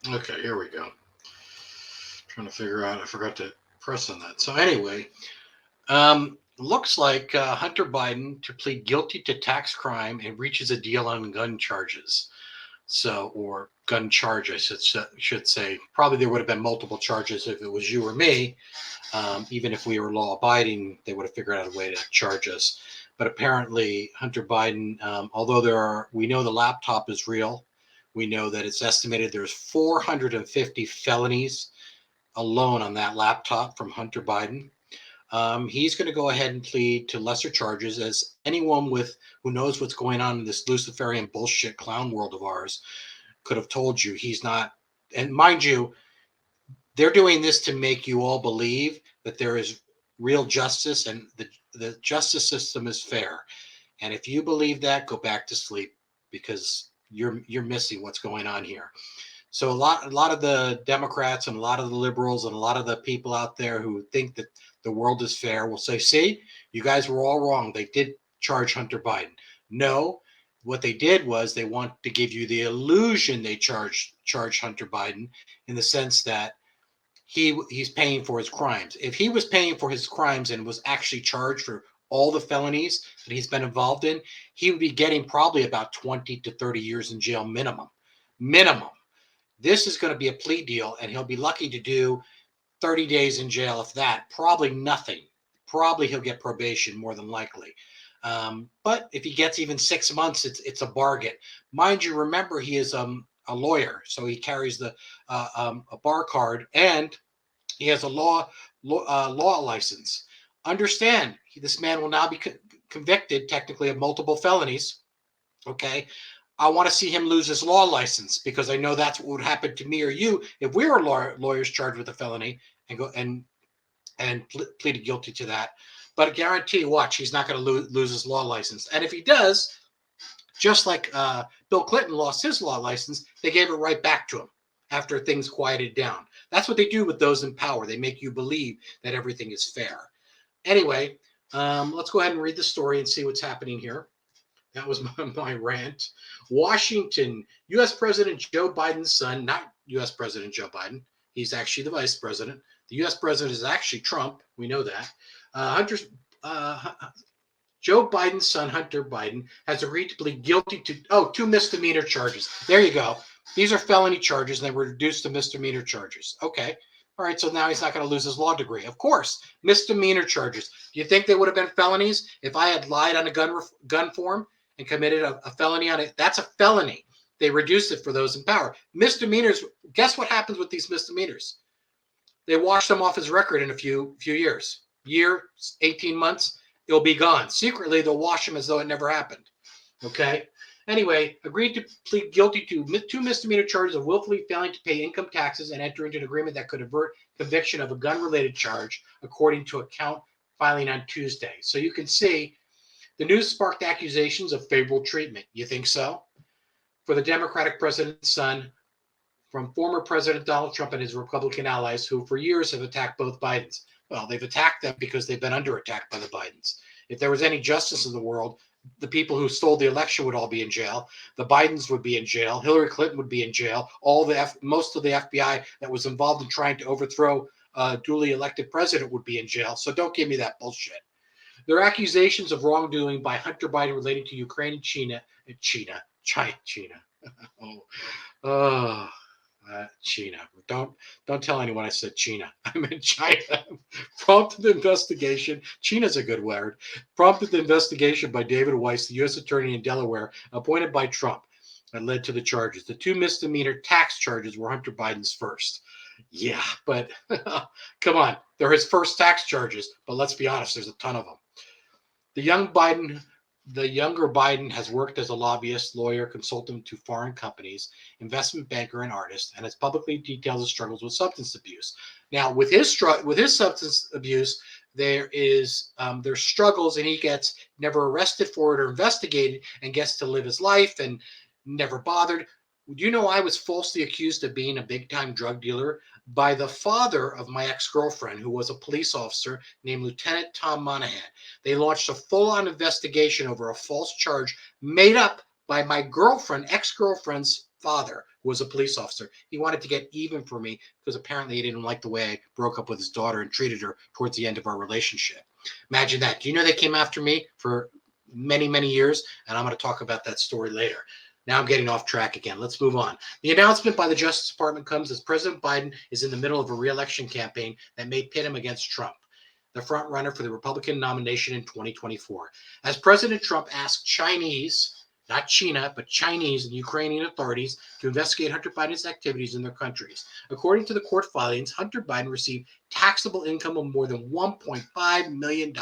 Okay, here we go. Trying to figure out. I forgot to press on that. So anyway, looks like Hunter Biden to plead guilty to tax crime and reaches a deal on gun charges. So, or gun charge, I should say. Probably there would have been multiple charges if it was you or me. Even if we were law abiding, they would have figured out a way to charge us. But apparently, Hunter Biden, although we know the laptop is real, we know that it's estimated there's 450 felonies alone on that laptop from Hunter Biden. He's going to go ahead and plead to lesser charges, as anyone with who knows what's going on in this Luciferian bullshit clown world of ours could have told you he's not. And mind you, they're doing this to make you all believe that there is real justice and the justice system is fair. And if you believe that, go back to sleep because you're missing what's going on here. So a lot of the Democrats and a lot of the liberals and a lot of the people out there who think that the world is fair will say, "See, you guys were all wrong. They did charge Hunter Biden." No, what they did was they want to give you the illusion they charged Hunter Biden in the sense that he's paying for his crimes. If he was paying for his crimes and was actually charged for all the felonies that he's been involved in, he would be getting probably about 20 to 30 years in jail minimum. Minimum. This is going to be a plea deal, and he'll be lucky to do 30 days in jail, if that. Probably nothing. Probably he'll get probation, more than likely. But if he gets even 6 months, it's a bargain. Mind you, remember he is a lawyer, so he carries a bar card, and he has a law license. Understand, this man will now be convicted technically of multiple felonies. Okay, I want to see him lose his law license because I know that's what would happen to me or you if we were lawyers charged with a felony and go and pleaded guilty to that. But I guarantee, watch, he's not going to lose his law license. And if he does, just like Bill Clinton lost his law license, they gave it right back to him after things quieted down. That's what they do with those in power. They make you believe that everything is fair. Anyway, let's go ahead and read the story and see what's happening here. That was my rant. Washington, U.S. President Joe Biden's son, not U.S. President Joe Biden. He's actually the vice president. The U.S. president is actually Trump. We know that. Uh, Joe Biden's son, Hunter Biden, has agreed to plead guilty to, two misdemeanor charges. There you go. These are felony charges, and they were reduced to misdemeanor charges. Okay. All right, so now he's not going to lose his law degree. Of course, misdemeanor charges. Do you think they would have been felonies if I had lied on a gun form and committed a felony on it? That's a felony. They reduced it for those in power. Misdemeanors, guess what happens with these misdemeanors? They wash them off his record in a few years. Year, 18 months, it'll be gone. Secretly, they'll wash him as though it never happened. Okay? Anyway, agreed to plead guilty to two misdemeanor charges of willfully failing to pay income taxes and enter into an agreement that could avert conviction of a gun-related charge, according to a count filing on Tuesday. So you can see the news sparked accusations of favorable treatment. You think so? For the Democratic president's son, from former President Donald Trump and his Republican allies, who for years have attacked both Bidens. Well, they've attacked them because they've been under attack by the Bidens. If there was any justice in the world, the people who stole the election would all be in jail. The Bidens would be in jail. Hillary Clinton would be in jail. Most of the FBI that was involved in trying to overthrow a duly elected president would be in jail. So don't give me that bullshit. There are accusations of wrongdoing by Hunter Biden relating to Ukraine and China. Oh, oh, China. Don't tell anyone I said China. I meant China. Prompted investigation. China's a good word. Prompted the investigation by David Weiss, the U.S. attorney in Delaware, appointed by Trump, that led to the charges. The two misdemeanor tax charges were Hunter Biden's first. Yeah, but come on, they're his first tax charges. But let's be honest, there's a ton of them. The younger Biden has worked as a lobbyist, lawyer, consultant to foreign companies, investment banker, and artist, and has publicly detailed his struggles with substance abuse. Now, with his substance abuse, there's struggles, and he gets never arrested for it or investigated, and gets to live his life and never bothered. Do you know I was falsely accused of being a big time drug dealer by the father of my ex girlfriend, who was a police officer named Lieutenant Tom Monahan? They launched a full on investigation over a false charge made up by my ex girlfriend's father, who was a police officer. He wanted to get even for me because apparently he didn't like the way I broke up with his daughter and treated her towards the end of our relationship. Imagine that. Do you know they came after me for many, many years? And I'm going to talk about that story later. Now I'm getting off track again. Let's move on. The announcement by the Justice Department comes as President Biden is in the middle of a re-election campaign that may pit him against Trump, the front runner for the Republican nomination in 2024. As President Trump asked Chinese, not China, but Chinese and Ukrainian authorities to investigate Hunter Biden's activities in their countries. According to the court filings, Hunter Biden received taxable income of more than $1.5 million in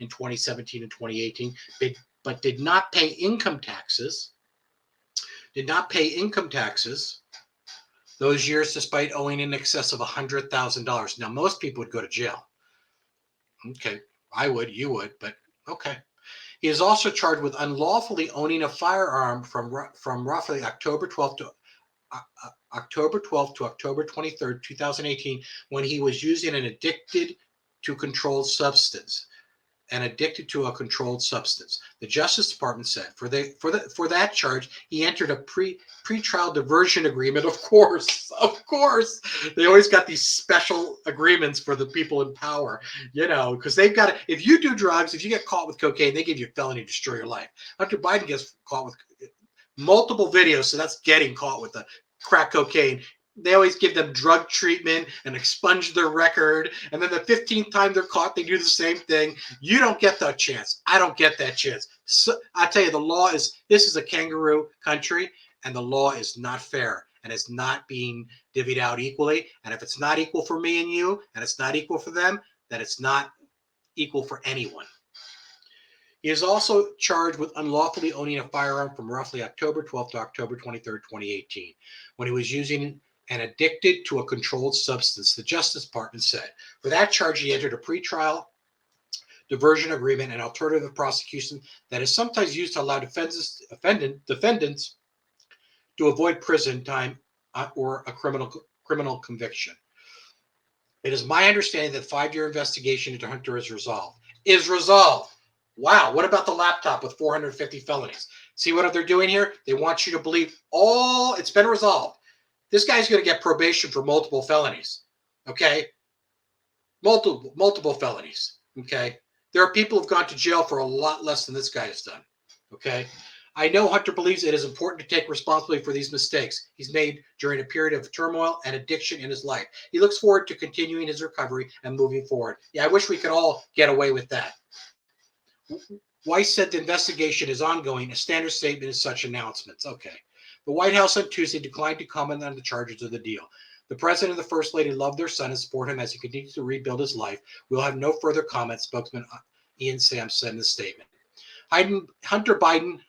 2017 and 2018, but did not pay income taxes. Those years despite owing in excess of $100,000. Now, most people would go to jail. Okay, I would, you would, but okay. He is also charged with unlawfully owning a firearm from roughly October 12th to October 23rd, 2018, when he was using an addicted to a controlled substance. The Justice Department said for that charge, he entered a pre-trial diversion agreement. Of course, they always got these special agreements for the people in power, because they've got to. If you do drugs, if you get caught with cocaine, they give you a felony to destroy your life. Hunter Biden gets caught with multiple videos, so that's getting caught with the crack cocaine. They always give them drug treatment and expunge their record. And then the 15th time they're caught, they do the same thing. You don't get that chance. I don't get that chance. So I tell you, this is a kangaroo country, and the law is not fair, and it's not being divvied out equally. And if it's not equal for me and you, and it's not equal for them, then it's not equal for anyone. He is also charged with unlawfully owning a firearm from roughly October 12th to October 23rd, 2018, when he was using and addicted to a controlled substance, the Justice Department said. For that charge, he entered a pretrial diversion agreement, an alternative prosecution that is sometimes used to allow defendants to avoid prison time or a criminal conviction. It is my understanding that the 5-year investigation into Hunter is resolved. Wow, what about the laptop with 450 felonies? See what they're doing here? They want you to believe it's been resolved. This guy's going to get probation for multiple felonies, okay? Multiple felonies, okay? There are people who've gone to jail for a lot less than this guy has done, okay? I know Hunter believes it is important to take responsibility for these mistakes he's made during a period of turmoil and addiction in his life. He looks forward to continuing his recovery and moving forward. Yeah, I wish we could all get away with that. Weiss said the investigation is ongoing. A standard statement is such announcements. Okay. The White House on Tuesday declined to comment on the charges of the deal. The president and the first lady love their son and support him as he continues to rebuild his life. We'll have no further comments, spokesman Ian Sams said in the statement. Hunter Biden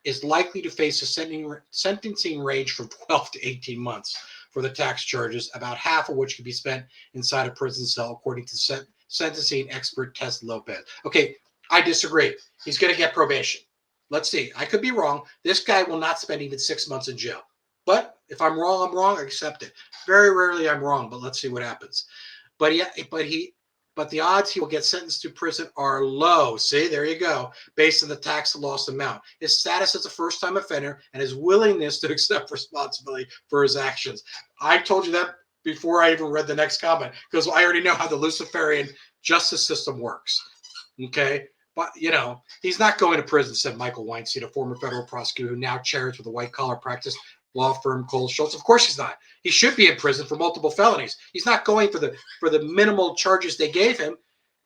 is likely to face a sentencing range from 12 to 18 months for the tax charges, about half of which could be spent inside a prison cell, according to sentencing expert Tess Lopez. Okay, I disagree. He's going to get probation. Let's see. I could be wrong. This guy will not spend even 6 months in jail. But if I'm wrong, I'm wrong. I accept it. Very rarely I'm wrong, but let's see what happens. But the odds he will get sentenced to prison are low. See, there you go. Based on the tax loss amount, his status as a first-time offender, and his willingness to accept responsibility for his actions. I told you that before I even read the next comment, because I already know how the Luciferian justice system works. Okay. But, he's not going to prison, said Michael Weinstein, a former federal prosecutor who now chairs with the white-collar practice law firm Cole Schultz. Of course he's not. He should be in prison for multiple felonies. He's not going for the minimal charges they gave him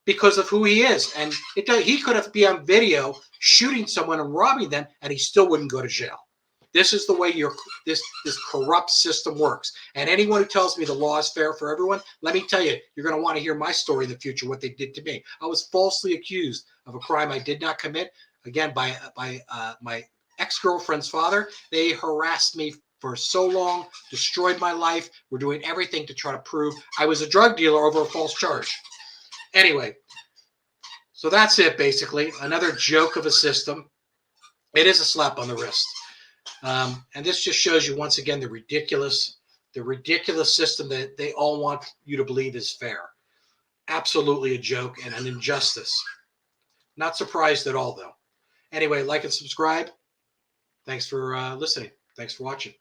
because of who he is. And he could have been on video shooting someone and robbing them, and he still wouldn't go to jail. This is the way this corrupt system works. And anyone who tells me the law is fair for everyone, let me tell you, you're going to want to hear my story in the future, what they did to me. I was falsely accused of a crime I did not commit, again, by my ex-girlfriend's father. They harassed me for so long, destroyed my life. We're doing everything to try to prove I was a drug dealer over a false charge. Anyway, so that's it, basically. Another joke of a system. It is a slap on the wrist. And this just shows you once again the ridiculous system that they all want you to believe is fair. Absolutely a joke and an injustice. Not surprised at all, though. Anyway, like and subscribe. Thanks for listening. Thanks for watching.